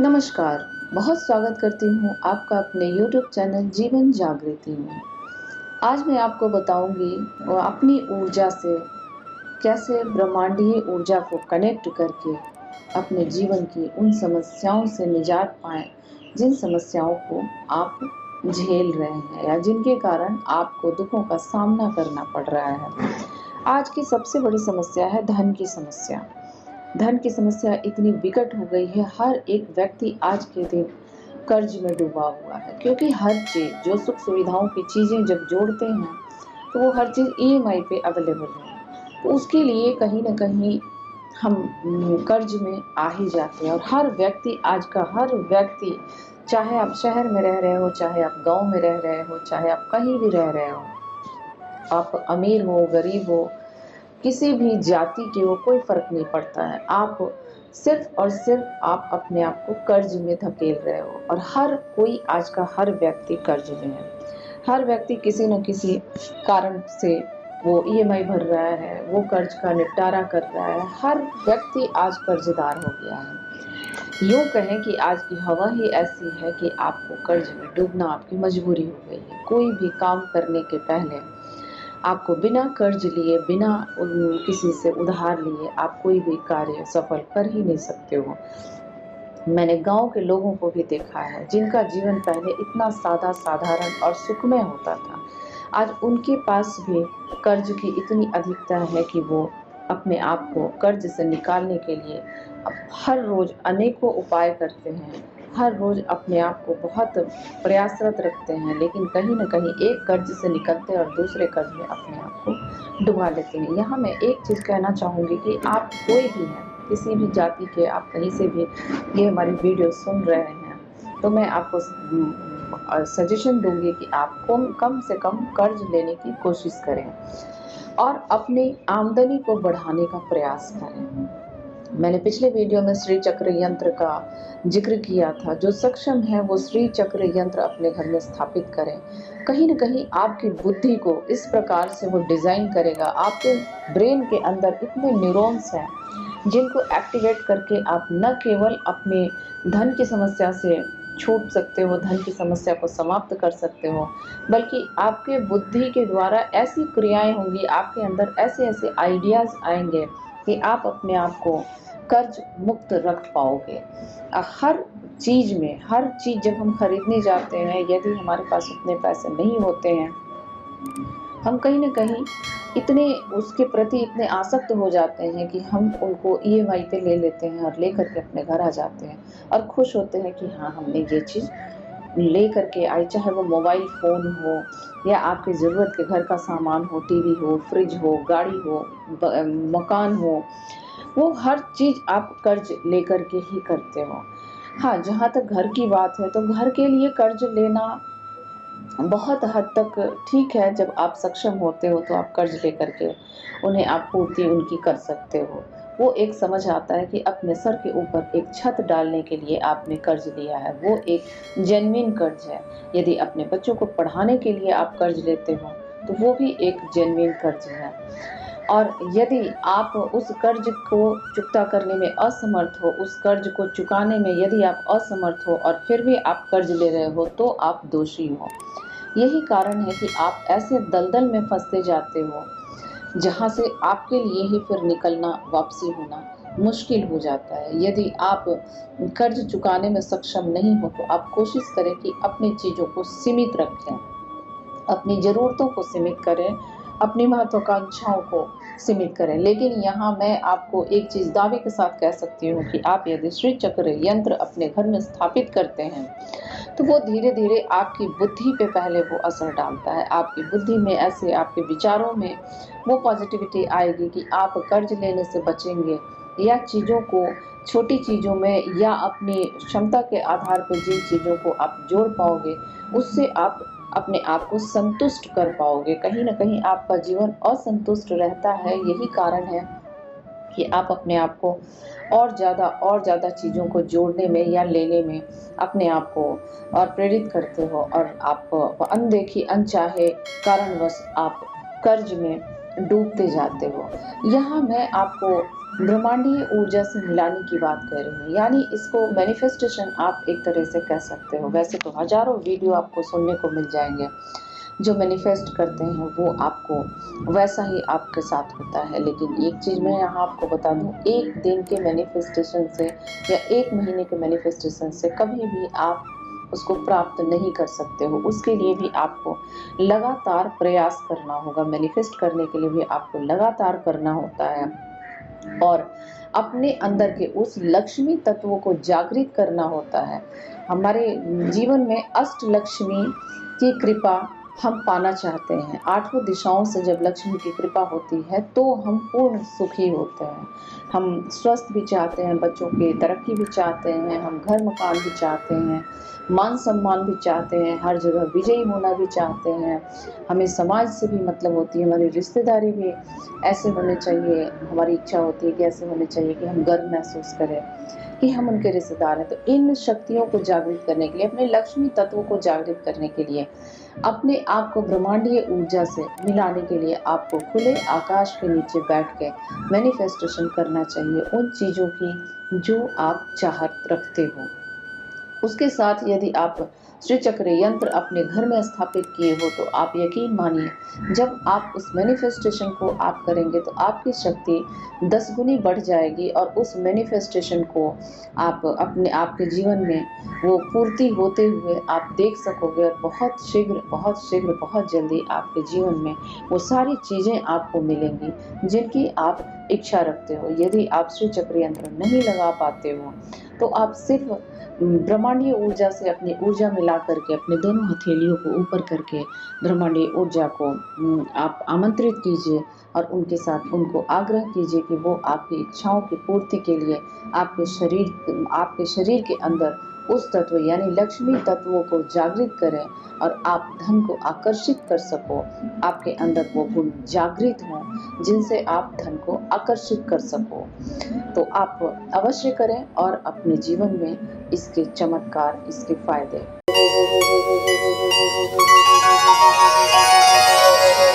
नमस्कार, बहुत स्वागत करती हूँ आपका अपने YouTube चैनल जीवन जागृति में। आज मैं आपको बताऊँगी अपनी ऊर्जा से कैसे ब्रह्मांडीय ऊर्जा को कनेक्ट करके अपने जीवन की उन समस्याओं से निजात पाएँ, जिन समस्याओं को आप झेल रहे हैं या जिनके कारण आपको दुखों का सामना करना पड़ रहा है। आज की सबसे बड़ी समस्या है धन की समस्या। धन की समस्या इतनी विकट हो गई है, हर एक व्यक्ति आज के दिन कर्ज में डूबा हुआ है, क्योंकि हर चीज़ जो सुख सुविधाओं की चीज़ें जब जोड़ते हैं तो वो हर चीज़ ईएमआई पे अवेलेबल है। तो उसके लिए कहीं न कहीं हम कर्ज में आ ही जाते हैं। और हर व्यक्ति, आज का हर व्यक्ति, चाहे आप शहर में रह रहे हो, चाहे आप गाँव में रह रहे हो, चाहे आप कहीं भी रह रहे हो, आप अमीर हो, गरीब हो, किसी भी जाति के हो, कोई फ़र्क नहीं पड़ता है। आप सिर्फ़ और सिर्फ़ आप अपने आप को कर्ज में धकेल रहे हो। और हर कोई, आज का हर व्यक्ति कर्ज में है। हर व्यक्ति किसी न किसी कारण से वो ईएमआई भर रहा है, वो कर्ज का निपटारा कर रहा है। हर व्यक्ति आज कर्ज़दार हो गया है। यूँ कहें कि आज की हवा ही ऐसी है कि आपको कर्ज में डूबना आपकी मजबूरी हो गई है। कोई भी काम करने के पहले आपको बिना कर्ज लिए, बिना किसी से उधार लिए आप कोई भी कार्य सफल कर ही नहीं सकते हो। मैंने गाँव के लोगों को भी देखा है, जिनका जीवन पहले इतना सादा, साधारण और सुखमय होता था। आज उनके पास भी कर्ज की इतनी अधिकता है कि वो अपने आप को कर्ज से निकालने के लिए अब हर रोज़ अनेकों उपाय करते हैं। हर रोज़ अपने आप को बहुत प्रयासरत रखते हैं, लेकिन कहीं न कहीं एक कर्ज से निकलते हैं और दूसरे कर्ज में अपने आप को डुबा लेते हैं। यहाँ मैं एक चीज़ कहना चाहूँगी कि आप कोई भी हैं, किसी भी जाति के, आप कहीं से भी ये हमारी वीडियो सुन रहे हैं, तो मैं आपको सजेशन दूँगी कि आप कम से कम कर्ज लेने की कोशिश करें और अपनी आमदनी को बढ़ाने का प्रयास करें। मैंने पिछले वीडियो में श्री चक्र यंत्र का जिक्र किया था। जो सक्षम है वो श्री चक्र यंत्र अपने घर में स्थापित करें। कहीं न कहीं आपकी बुद्धि को इस प्रकार से वो डिज़ाइन करेगा, आपके ब्रेन के अंदर इतने न्यूरॉन्स हैं जिनको एक्टिवेट करके आप न केवल अपने धन की समस्या से छूट सकते हो, धन की समस्या को समाप्त कर सकते हो, बल्कि आपके बुद्धि के द्वारा ऐसी क्रियाएँ होंगी, आपके अंदर ऐसे-ऐसे आइडियाज़ आएँगे कि आप अपने आप को कर्ज मुक्त रख पाओगे। हर चीज़ में, हर चीज़ जब हम खरीदने जाते हैं, यदि हमारे पास उतने पैसे नहीं होते हैं, हम कहीं न कहीं इतने उसके प्रति इतने आसक्त हो जाते हैं कि हम उनको ईएमआई पे ले लेते हैं और लेकर के अपने घर आ जाते हैं और खुश होते हैं कि हाँ, हमने ये चीज़ ले करके आए, चाहे वो मोबाइल फ़ोन हो या आपकी ज़रूरत के घर का सामान हो, टीवी हो, फ्रिज हो, गाड़ी हो, मकान हो, वो हर चीज़ आप कर्ज लेकर के ही करते हो। हाँ, जहाँ तक घर की बात है, तो घर के लिए कर्ज लेना बहुत हद तक ठीक है। जब आप सक्षम होते हो तो आप कर्ज लेकर के उन्हें आप पूर्ति उनकी कर सकते हो। वो एक समझ आता है कि अपने सर के ऊपर एक छत डालने के लिए आपने कर्ज लिया है, वो एक जेन्युइन कर्ज है। यदि अपने बच्चों को पढ़ाने के लिए आप कर्ज लेते हो, तो वो भी एक जेन्युइन कर्ज है। और यदि आप उस कर्ज को चुकता करने में असमर्थ हो, उस कर्ज को चुकाने में यदि आप असमर्थ हो और फिर भी आप कर्ज ले रहे हो, तो आप दोषी हो। यही कारण है कि आप ऐसे दलदल में फँसते जाते हो, जहाँ से आपके लिए ही फिर निकलना, वापसी होना मुश्किल हो जाता है। यदि आप कर्ज चुकाने में सक्षम नहीं हो, तो आप कोशिश करें कि अपनी चीज़ों को सीमित रखें, अपनी ज़रूरतों को सीमित करें, अपनी महत्वाकांक्षाओं को सीमित करें। लेकिन यहाँ मैं आपको एक चीज़ दावे के साथ कह सकती हूँ कि आप यदि श्री चक्र यंत्र अपने घर में स्थापित करते हैं, तो वो धीरे-धीरे आपकी बुद्धि पे पहले वो असर डालता है। आपकी बुद्धि में ऐसे, आपके विचारों में वो पॉज़िटिविटी आएगी कि आप कर्ज लेने से बचेंगे या चीज़ों को, छोटी चीज़ों में या अपनी क्षमता के आधार पर जिन चीज़ों को आप जोड़ पाओगे, उससे आप अपने आप को संतुष्ट कर पाओगे। कहीं न कहीं आपका जीवन असंतुष्ट रहता है, यही कारण है कि आप अपने आप को और ज़्यादा चीज़ों को जोड़ने में या लेने में अपने आप को और प्रेरित करते हो और आप अनदेखी, अनचाहे कारणवश आप कर्ज में डूबते जाते हो। यहाँ मैं आपको ब्रह्मांडीय ऊर्जा से मिलाने की बात कर रही हूँ, यानी इसको मैनिफेस्टेशन आप एक तरह से कह सकते हो। वैसे तो हजारों वीडियो आपको सुनने को मिल जाएंगे जो मैनिफेस्ट करते हैं, वो आपको वैसा ही आपके साथ होता है। लेकिन एक चीज़ मैं यहाँ आपको बता दूँ, एक दिन के मैनिफेस्टेशन से या एक महीने के मैनिफेस्टेशन से कभी भी आप उसको प्राप्त नहीं कर सकते हो। उसके लिए भी आपको लगातार प्रयास करना होगा। मैनिफेस्ट करने के लिए भी आपको लगातार करना होता है और अपने अंदर के उस लक्ष्मी तत्वों को जागृत करना होता है। हमारे जीवन में अष्ट लक्ष्मी की कृपा हम पाना चाहते हैं। आठों दिशाओं से जब लक्ष्मी की कृपा होती है तो हम पूर्ण सुखी होते हैं। हम स्वस्थ भी चाहते हैं, बच्चों की तरक्की भी चाहते हैं, हम घर मकान भी चाहते हैं, मान सम्मान भी चाहते हैं, हर जगह विजयी होना भी चाहते हैं। हमें समाज से भी मतलब होती है, हमारी रिश्तेदारी भी ऐसे होने चाहिए। हमारी इच्छा होती है कि ऐसे होने चाहिए कि हम गर्व महसूस करें कि हम उनके रिश्तेदार हैं। तो इन शक्तियों को जागृत करने के लिए, अपने लक्ष्मी तत्वों को जागृत करने के लिए, अपने आप को ब्रह्मांडीय ऊर्जा से मिलाने के लिए आपको खुले आकाश के नीचे बैठ के मैनिफेस्टेशन करना चाहिए उन चीज़ों की जो आप चाहत रखते हो। उसके साथ यदि आप श्री चक्र यंत्र अपने घर में स्थापित किए हो तो आप यकीन मानिए, जब आप उस मैनिफेस्टेशन को आप करेंगे तो आपकी शक्ति 10 गुनी बढ़ जाएगी और उस मैनिफेस्टेशन को आप अपने आपके जीवन में वो पूर्ति होते हुए आप देख सकोगे। और बहुत शीघ्र बहुत जल्दी आपके जीवन में वो सारी चीज़ें आपको मिलेंगी जिनकी आप इच्छा रखते हो। यदि आप श्री चक्र यंत्र नहीं लगा पाते हो तो आप सिर्फ ब्रह्मांडीय ऊर्जा से अपनी ऊर्जा मिला करके अपने दोनों हथेलियों को ऊपर करके ब्रह्मांडीय ऊर्जा को आप आमंत्रित कीजिए और उनके साथ उनको आग्रह कीजिए कि वो आपकी इच्छाओं की पूर्ति के लिए आपके शरीर के अंदर उस तत्व यानी लक्ष्मी तत्वों को जागृत करें और आप धन को आकर्षित कर सको। आपके अंदर वो गुण जागृत हों जिनसे आप धन को आकर्षित कर सको। तो आप अवश्य करें और अपने जीवन में इसके चमत्कार, इसके फायदे